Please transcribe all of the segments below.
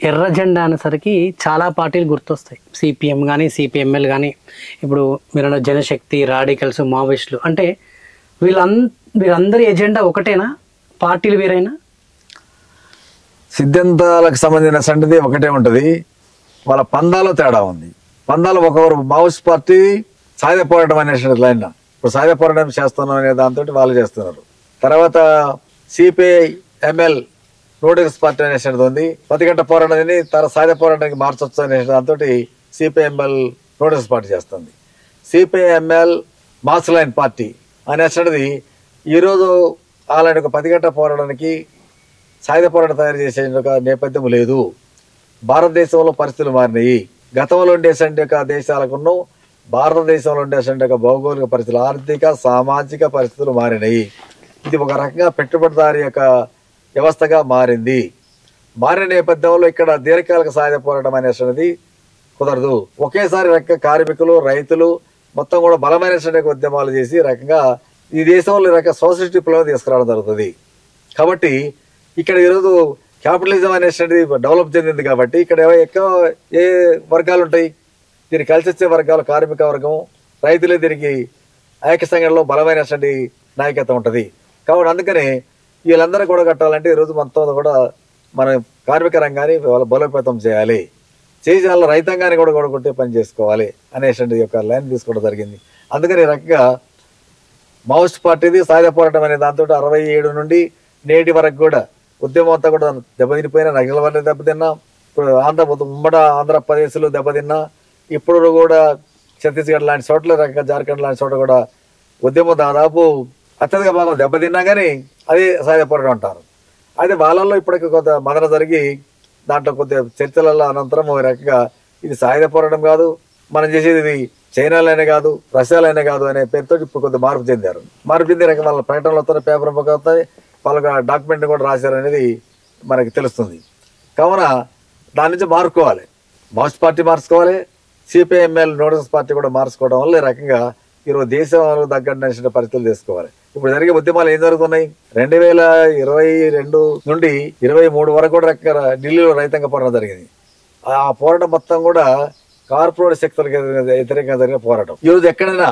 ఎర్ర జెండా అనేసరికి చాలా పార్టీలు గుర్తొస్తాయి. సిపిఎం కానీ సిపిఎంఎల్ కానీ, ఇప్పుడు మీరు జనశక్తి, రాడికల్స్, మావోయిస్టులు, అంటే వీళ్ళందరి ఎజెండా ఒకటేనా? పార్టీలు వేరైనా? సిద్ధాంతాలకు సంబంధించిన సంగతి ఒకటే ఉంటుంది, వాళ్ళ పందాలో తేడా ఉంది. పందాలు ఒకరు మావోయిస్ట్ పార్టీ సాయుధ పోరాటం అనేటువంటి లైన్, ఇప్పుడు సాయుధ పోరాటం చేస్తున్నాం అనే దాంతో వాళ్ళు చేస్తున్నారు. తర్వాత సిపిఐ ఎంఎల్ నోటిక్స్ పార్టీ అనేటువంటిది ఉంది, ప్రతిఘట పోరాటాన్ని సాయుధ పోరాటానికి మార్చొచ్చు అనే దాంతో సిపిఐఎంఎల్ నోటిక్స్ పార్టీ చేస్తుంది. సిపిఐఎంఎల్ మాస్ లైన్ పార్టీ అనేటువంటిది ఈరోజు అలాంటి ఒక ప్రతిఘట పోరాటానికి సాయుధ పోరాటం తయారు చేసే ఒక నేపథ్యం లేదు. భారతదేశంలో పరిస్థితులు మారినాయి. గతంలో ఉండేటువంటి యొక్క దేశాలకున్న భారతదేశంలో ఉండేటువంటి యొక్క భౌగోళిక పరిస్థితులు, ఆర్థిక సామాజిక పరిస్థితులు మారినాయి. ఇది ఒక రకంగా పెట్టుబడిదారి యొక్క వ్యవస్థగా మారింది. మారిన నేపథ్యంలో ఇక్కడ దీర్ఘకాలిక సాయుధ పోరాటం అనేటువంటిది కుదరదు. ఒకేసారి రకంగా కార్మికులు, రైతులు మొత్తం కూడా బలమైనటువంటి ఉద్యమాలు చేసి రకంగా ఈ దేశంలో రకంగా సోషలిస్ట్ విప్లవం తీసుకురావడం జరుగుతుంది. కాబట్టి ఇక్కడ ఈరోజు క్యాపిటలిజం అనేటువంటిది డెవలప్ చెందింది. కాబట్టి ఇక్కడ ఎక్కువ ఏ వర్గాలు ఉంటాయి? దీన్ని కలిసి వచ్చే వర్గాలు కార్మిక వర్గం, రైతులే దీనికి ఐక్య సంఘంలో బలమైనటువంటి నాయకత్వం ఉంటుంది. కాబట్టి అందుకని వీళ్ళందరూ కూడా కట్టాలంటే ఈరోజు మొత్తం కూడా మన కార్మిక రంగాన్ని బలోపేతం చేయాలి, చేసి వాళ్ళ రైతాంగాన్ని కూడా కొట్టే పని చేసుకోవాలి అనేటువంటి యొక్క లైన్ తీసుకోవడం జరిగింది. అందుకని రకంగా మావోయిస్ట్ పార్టీది సాయుధ పోరాటం అనే దాంతో 67 నుండి నేటి వరకు కూడా ఉద్యమం అంతా కూడా దెబ్బతినిపోయినా, నగల వల్ల దెబ్బతిన్నా, ఇప్పుడు ఉమ్మడి ఆంధ్రప్రదేశ్లో దెబ్బతిన్నా, ఇప్పుడు కూడా ఛత్తీస్గఢ్ లాంటి చోట్ల రకంగా జార్ఖండ్ లాంటి చోట్ల కూడా ఉద్యమం దాదాపు అత్యధిక భాగం దెబ్బతిన్నా కానీ అదే సాయుధ పోరాటం అంటారు. అయితే వాళ్ళల్లో ఇప్పటికి కొంత మదన జరిగి దాంట్లో కొద్దిగా చర్చల అనంతరం ఒక రకంగా ఇది సాయుధ పోరాటం కాదు, మనం చేసేది ఇది చైనాలోనే కాదు, రష్యాలోనే కాదు అనే పేరుతో ఇప్పుడు కొద్దిగా మార్పు చెందారు. మార్పు చెందే రకం వాళ్ళ ప్రకటనలు వస్తాయి, పేపర్ పక్క వస్తాయి, వాళ్ళకి డాక్యుమెంట్ కూడా రాశారు అనేది మనకి తెలుస్తుంది. కావున దాని నుంచి మార్చుకోవాలి, మావోయిస్ట్ పార్టీ మార్చుకోవాలి, సిపిఐఎంఎల్ నోటిక్స్ పార్టీ కూడా మార్చుకోవడం వల్ల ఈ రకంగా ఈరోజు దేశంలో తగ్గట్టు పరిస్థితులు తీసుకోవాలి. ఇప్పుడు జరిగే ఉద్యమాలు ఏం జరుగుతున్నాయి? 2022 నుండి 23 వరకు కూడా రకంగా ఢిల్లీలో రైతాంగ పోరాటం జరిగింది. ఆ పోరాటం మొత్తం కూడా కార్పొరేట్ శక్తులకు వ్యతిరేకంగా జరిగిన పోరాటం. ఈరోజు ఎక్కడైనా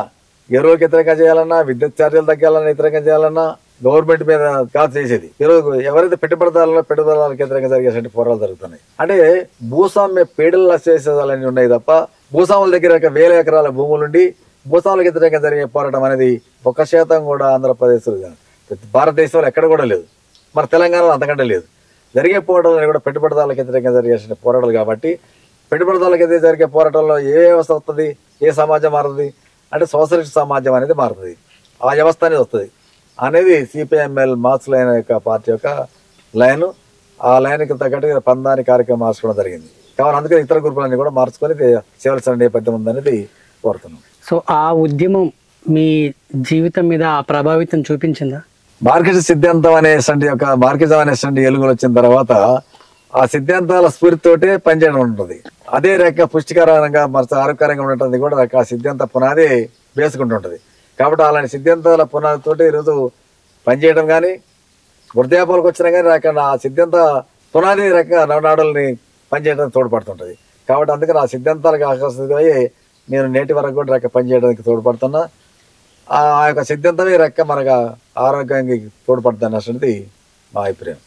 ఎరువులకు వ్యతిరేకంగా చేయాలన్నా, విద్యుత్ ఛార్జీలు తగ్గాలన్నా, వ్యతిరేకంగా చేయాలన్నా గవర్నమెంట్ మీద కాదు చేసేది. ఈరోజు ఎవరైతే పెట్టుబడిదారులకు వ్యతిరేకంగా జరిగేటువంటి పోరాటాలు జరుగుతున్నాయి. అంటే భూస్వామ్య పీడల చేసేదాలని ఉన్నాయి తప్ప భూస్వాముల దగ్గర 1000 ఎకరాల భూములుండి భూస్వాములకు వ్యతిరేకంగా జరిగే పోరాటం అనేది 1% కూడా ఆంధ్రప్రదేశ్, భారతదేశంలో ఎక్కడ కూడా లేదు. మన తెలంగాణలో అంతకంటే లేదు. జరిగే పోరాటాలు కూడా పెట్టుబడిదారులకు వ్యతిరేకంగా జరిగే పోరాటాలు. కాబట్టి పెట్టుబడిదారులకు ఎదురు జరిగే పోరాటంలో ఏ వ్యవస్థ వస్తుంది, ఏ సమాజం మారుతుంది అంటే సోషలిస్ట్ సమాజం అనేది మారుతుంది, ఆ వ్యవస్థ అనేది వస్తుంది అనేది సిపిఐఎంఎల్ మాస్ లైన్ యొక్క పార్టీ యొక్క లైన్. ఆ లైన్కి తగ్గట్టు పందాని కార్యక్రమం మార్చుకోవడం జరిగింది. కావాలి అందుకని ఇతర గ్రూపులన్నీ కూడా మార్చుకొని చేయవలసిన నేపథ్యం ఉందనేది కోరుతున్నాం. సో ఆ ఉద్యమం మీ జీవితం మీద ఆ ప్రభావితం చూపించిందా? మార్కెట్ సిద్ధాంతం అనేటువంటి ఎలుగులు వచ్చిన తర్వాత ఆ సిద్ధాంతాల స్ఫూర్తితోటే పనిచేయడం ఉంటుంది. అదే రక పుష్టికరంగా ఆరోగ్యకరంగా ఉంటుంది కూడా ఆ సిద్ధాంత పునాది వేసుకుంటుంటుంది. కాబట్టి అలాంటి సిద్ధాంతాల పునాదితోటి ఈరోజు పనిచేయడం కానీ వృద్ధాపాలకు వచ్చినా కానీ రకంగా ఆ సిద్ధాంత పునాది రకంగా నవనాడుల్ని పనిచేయడానికి తోడ్పడుతుంటుంది. కాబట్టి అందుకని ఆ సిద్ధాంతాలకు ఆకర్షితమయ్యి నేను నేటి వరకు కూడా రక పనిచేయడానికి తోడ్పడుతున్నా. ఆ యొక్క సిద్ధాంతమే రక మనకు ఆరోగ్యానికి తోడ్పడుతుంది అన్నది మా అభిప్రాయం.